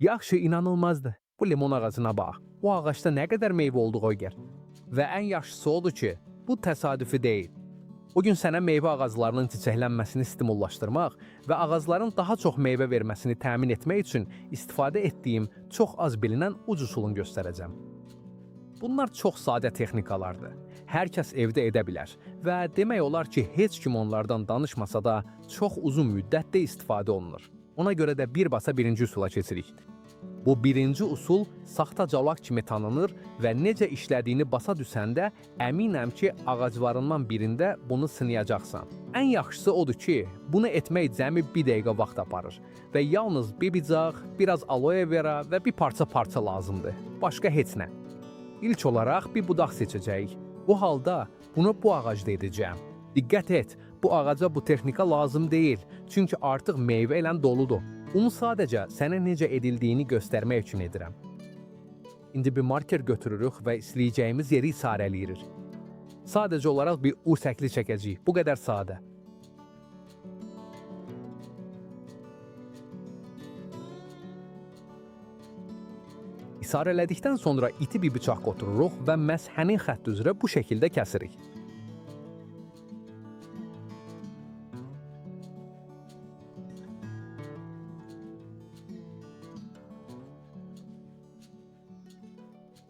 Yaxşı, inanılmazdır. Bu limon ağacına bax. Bu ağacda nə qədər meyvə olduğu gəl. Və ən yaxşısı odur ki, bu təsadüfi deyil. Bugün sənə meyvə ağaclarının çiçəklənməsini stimullaşdırmaq və ağacların daha çox meyvə verməsini təmin etmək üçün istifadə etdiyim çox az bilinən uc usulunu göstərəcəm. Bunlar çox sadə texnikalardır. Hər kəs evdə edə bilər və demək olar ki, heç kim onlardan danışmasa da çox uzun müddətdə istifadə olunur. Ona görə də birbaşa birinci usula keçirik. Bu birinci usul saxta cavlaq kimi tanınır və necə işlədiyini başa düşəndə əminəm ki, ağaclarından birində bunu sınayacaqsan. Ən yaxşısı odur ki, bunu etmək cəmi 1 dəqiqə vaxt aparır və yalnız bir bicaq, biraz aloe vera və bir parça lazımdır. Başqa heç nə. İlk olaraq bir budaq seçəcəyik. Bu halda bunu bu ağacda edəcəyəm. Diqqət et, bu ağaca bu texnika lazım deyil, çünki artıq meyvə ilə doludur. Bunu sadəcə sənə necə edildiyini göstərmək üçün edirəm. İndi bir marker götürürük və istəyəcəyimiz yeri isarələyirik. Sadəcə olaraq bir U şəkli çəkəcəyik. Bu qədər sadə. İsarələdikdən sonra iti bir bıçaq götürürük və məhz həmin xətt üzrə bu şəkildə kəsirik.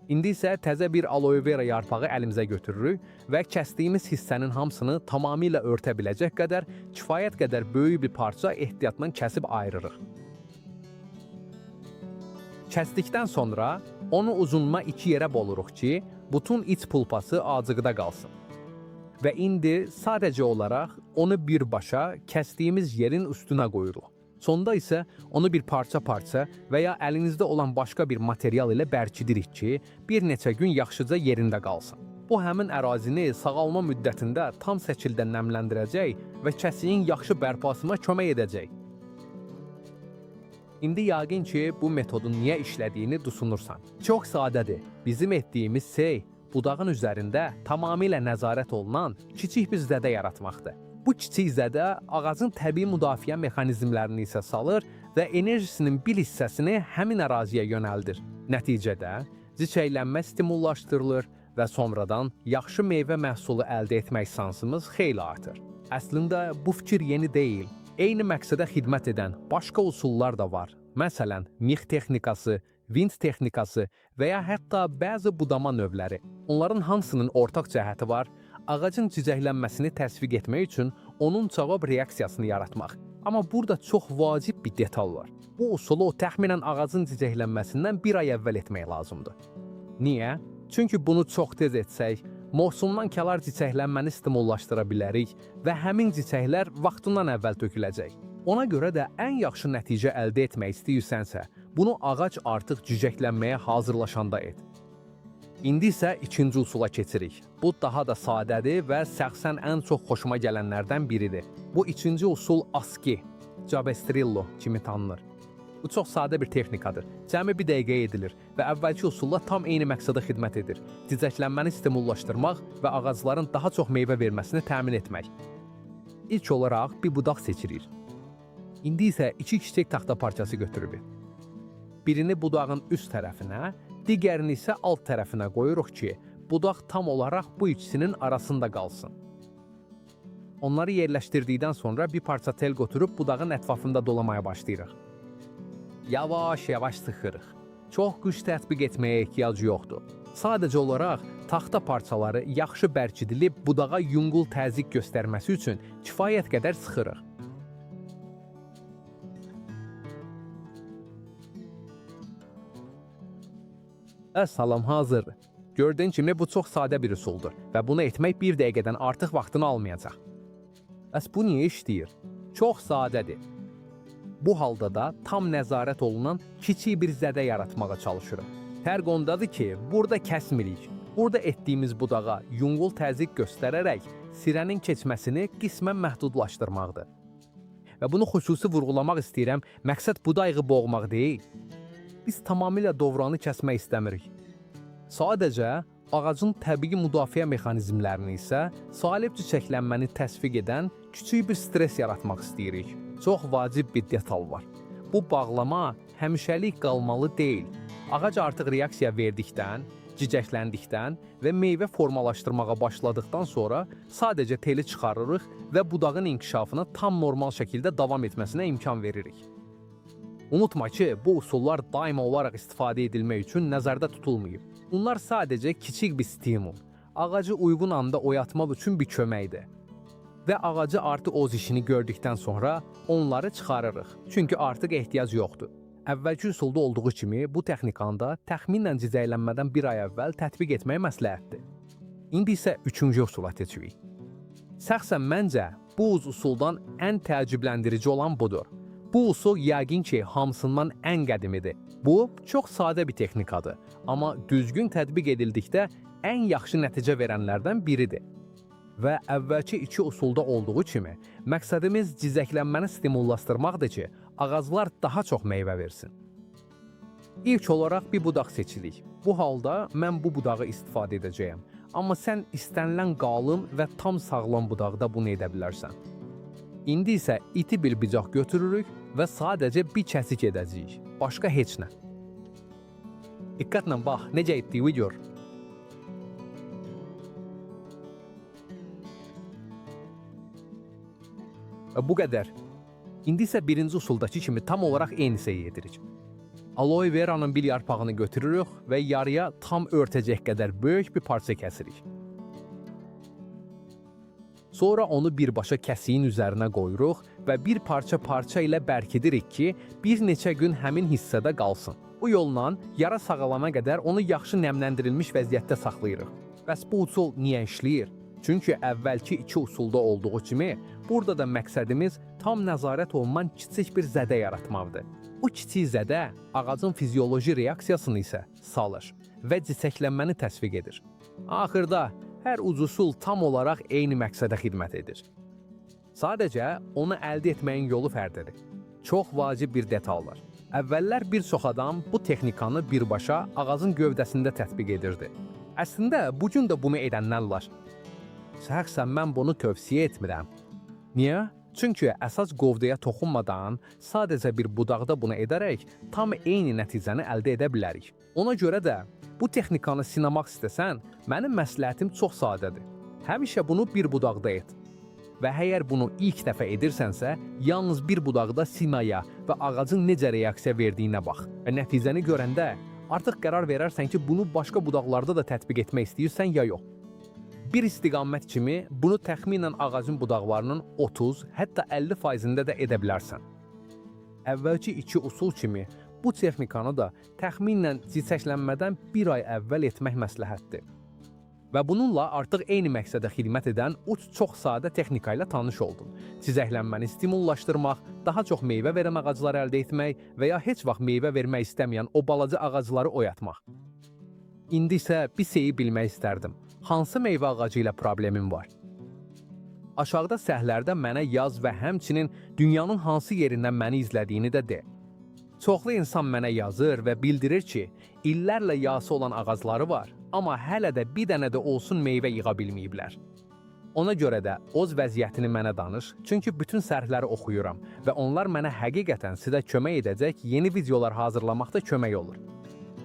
İndi isə təzə bir aloe vera yarpağı əlimizə götürürük və kəsdiyimiz hissənin hamısını tamamilə örtə biləcək qədər, kifayət qədər böyük bir parça ehtiyatla kəsib ayırırıq. Kəsdikdən sonra onu uzunma 2 yerə boluruq ki, bütün iç pulpası acıqda qalsın. Və indi sadəcə olaraq onu birbaşa kəsdiyimiz yerin üstünə qoyuruq. Sonda isə onu bir parça və ya əlinizdə olan başqa bir material ilə bərkidirik ki, bir neçə gün yaxşıca yerində qalsın. Bu həmin ərazini sağalma müddətində tam şəkildə nəmləndirəcək və kəsiyin yaxşı bərpasına kömək edəcək. İndi yəqin ki, bu metodun niyə işlədiyini düşünürsən. Çox sadədir. Bizim etdiyimiz şey budağın üzərində tamamilə nəzarət olunan kiçik bir zədə yaratmaqdır. Bu kiçik zədə ağacın təbii müdafiə mexanizmlərini isə salır və enerjisinin bir hissəsini həmin əraziyə yönəldir. Nəticədə çiçəklənmə stimullaşdırılır və sonradan yaxşı meyvə məhsulu əldə etmək şansımız xeyli artır. Əslində bu fikir yeni deyil. Eyni məqsədə xidmət edən başqa usullar da var. Məsələn, mix texnikası, vint texnikası və ya hətta bəzi budama növləri. Onların hamısının ortaq cəhəti var. Ağacın çiçəklənməsini təsviq etmək üçün onun cavab reaksiyasını yaratmaq. Amma burada çox vacib bir detal var. Bu usulu təxminən ağacın çiçəklənməsindən 1 ay əvvəl etmək lazımdır. Niyə? Çünki bunu çox tez etsək, mövsumdan kənar çiçəklənməni stimullaşdıra bilərik və həmin çiçəklər vaxtından əvvəl töküləcək. Ona görə də ən yaxşı nəticə əldə etmək istəyirsənsə, bunu ağac artıq çiçəklənməyə hazırlaşanda et. İndi isə ikinci usula keçirik. Bu daha da sadədir və şəxsən ən çox xoşuma gələnlərdən biridir. Bu ikinci usul aski, Cabestrillo kimi tanınır. Bu çox sadə bir texnikadır. Cəmi 1 dəqiqə edilir və əvvəlki usulla tam eyni məqsədə xidmət edir. Çiçəklənməni stimullaşdırmaq və ağacların daha çox meyvə verməsini təmin etmək. İlk olaraq bir budaq seçirik. İndi isə 2 kiçik taxta parçası götürürük. Birini budağın üst tərəfinə, digərini isə alt tərəfinə qoyuruq ki, budaq tam olaraq bu ikisinin arasında qalsın. Onları yerləşdirdikdən sonra bir parça tel götürüb budağın ətrafında dolamaya başlayırıq. Yavaş-yavaş sıxırıq. Çox güc tətbiq etməyə ehtiyac yoxdur. Sadəcə olaraq taxta parçaları yaxşı bərkidilib budağa yüngül təzyiq göstərməsi üçün kifayət qədər sıxırıq. Salam, hazırdır. Gördüyün kimi bu çox sadə bir üsuldur və bunu etmək 1 dəqiqədən artıq vaxtını almayacaq. Bəs bu niyə işləyir? Çox sadədir. Bu halda da tam nəzarət olunan kiçik bir zədə yaratmağa çalışırıq. Fərq ondadır ki, burada kəsmirik. Burada etdiyimiz budağa yüngül təzyiq göstərərək sirənin keçməsini qismən məhdudlaşdırmaqdır. Və bunu xüsusi vurğulamaq istəyirəm, məqsəd budayğı boğmaq deyil. Biz tamamilə dovranı kəsmək istəmirik. Sadəcə ağacın təbii müdafiə mexanizmlərini isə salib çiçəklənməni təsviq edən kiçik bir stres yaratmaq istəyirik. Çox vacib bir detal var. Bu bağlama həmişəlik qalmalı deyil. Ağac artıq reaksiya verdikdən, cicəkləndikdən və meyvə formalaşdırmağa başladıqdan sonra sadəcə teli çıxarırıq və budağın inkişafına tam normal şəkildə davam etməsinə imkan veririk. Unutma ki, bu üsullar daima olaraq istifadə edilmək üçün nəzərdə tutulmayıb. Bunlar sadəcə kiçik bir stimul, ağacı uyğun anda oyatmaq üçün bir köməkdir. Və ağacı artıq öz işini gördükdən sonra onları çıxarırıq, çünki artıq ehtiyac yoxdur. Əvvəlki üsulda olduğu kimi bu texnikanı da təxminən cizəklənmədən bir ay əvvəl tətbiq etmək məsləhətdir. İndi isə üçüncü usula keçirik. Şəxsən məncə bu üsuldan ən təəccübləndirici olan budur. Bu usul yəqin ki, hamısından ən qədimidir. Bu, çox sadə bir texnikadır, amma düzgün tətbiq edildikdə ən yaxşı nəticə verənlərdən biridir. Və əvvəlki iki usulda olduğu kimi, məqsədimiz cizəklənməni stimullaşdırmaqdır ki, ağaclar daha çox meyvə versin. İlk olaraq bir budaq seçirik. Bu halda mən bu budağı istifadə edəcəyəm. Amma sən istənilən qalın və tam sağlam budaqda bunu edə bilərsən. İndi isə iti bir bıçaq götürürük və sadəcə bir kəsik edəcəyik. Başqa heç nə. Diqqətlə bax, necə etdiyini gör. Bu qədər. İndi isə birinci usuldakı kimi tam olaraq eyni şeyi edirik. Aloe veranın bir yarpağını götürürük və yarıya tam örtəcək qədər böyük bir parça kəsirik. Sonra onu birbaşa kəsiyin üzərinə qoyuruq və bir parça ilə bərkidirik ki, bir neçə gün həmin hissədə qalsın. Bu yolla yara sağalana qədər onu yaxşı nəmləndirilmiş vəziyyətdə saxlayırıq. Bəs bu usul niyə işləyir? Çünki əvvəlki iki usulda olduğu kimi, burada da məqsədimiz tam nəzarət olunan kiçik bir zədə yaratmaqdır. Bu kiçik zədə ağacın fizioloji reaksiyasını isə salır və cizəklənməni təsviq edir. Axırda, hər usul tam olaraq eyni məqsədə xidmət edir. Sadəcə, onu əldə etməyin yolu fərqlidir. Çox vacib bir detal var. Əvvəllər bir çox adam bu texnikanı birbaşa ağacın gövdəsində tətbiq edirdi. Əslində, bugün də bunu edənlər var. Şəxsən mən bunu tövsiyə etmirəm. Niyə? Çünki əsas qovdaya toxunmadan sadəcə bir budaqda bunu edərək tam eyni nəticəni əldə edə bilərik. Ona görə də bu texnikanı sınamaq istəsən, mənim məsləhətim çox sadədir. Həmişə bunu bir budaqda et. Və əgər bunu ilk dəfə edirsənsə, yalnız bir budaqda sinaya və ağacın necə reaksiya verdiyinə bax. Və nəticəni görəndə artıq qərar verərsən ki, bunu başqa budaqlarda da tətbiq etmək istəyirsən ya yox. Bir istiqamət kimi bunu təxminən ağacın budaqlarının 30, hətta 50%-də də edə bilərsən. Əvvəlki iki usul kimi bu texnikanı da təxminən çiçəklənmədən bir ay əvvəl etmək məsləhətdir. Və bununla artıq eyni məqsədə xidmət edən çox sadə texnika ilə tanış oldun. Çiçəklənməni stimullaşdırmaq, daha çox meyvə verən ağacları əldə etmək və ya heç vaxt meyvə vermək istəməyən o balaca ağacları oyatmaq. İndi isə bir şeyi bilmək istərdim. Hansı meyvə ağacı ilə problemim var? Aşağıda səhlərdə mənə yaz və həmçinin dünyanın hansı yerindən məni izlədiyini də de. Çoxlu insan mənə yazır və bildirir ki, illərlə yası olan ağacları var, amma hələ də bir dənə də olsun meyvə yığa bilməyiblər. Ona görə də öz vəziyyətini mənə danış, çünki bütün sərhləri oxuyuram və onlar mənə həqiqətən sizə kömək edəcək yeni videolar hazırlamaqda kömək olur.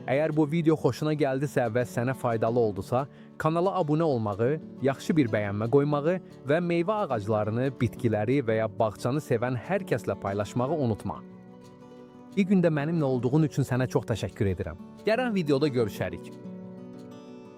Əgər bu video xoşuna gəldisə və sənə faydalı oldusa, kanala abunə olmağı, yaxşı bir bəyənmə qoymağı və meyvə ağaclarını, bitkiləri və ya bağçanı sevən hər kəslə paylaşmağı unutma. Bir gündə mənimlə olduğun üçün sənə çox təşəkkür edirəm. Gələn videoda görüşərik.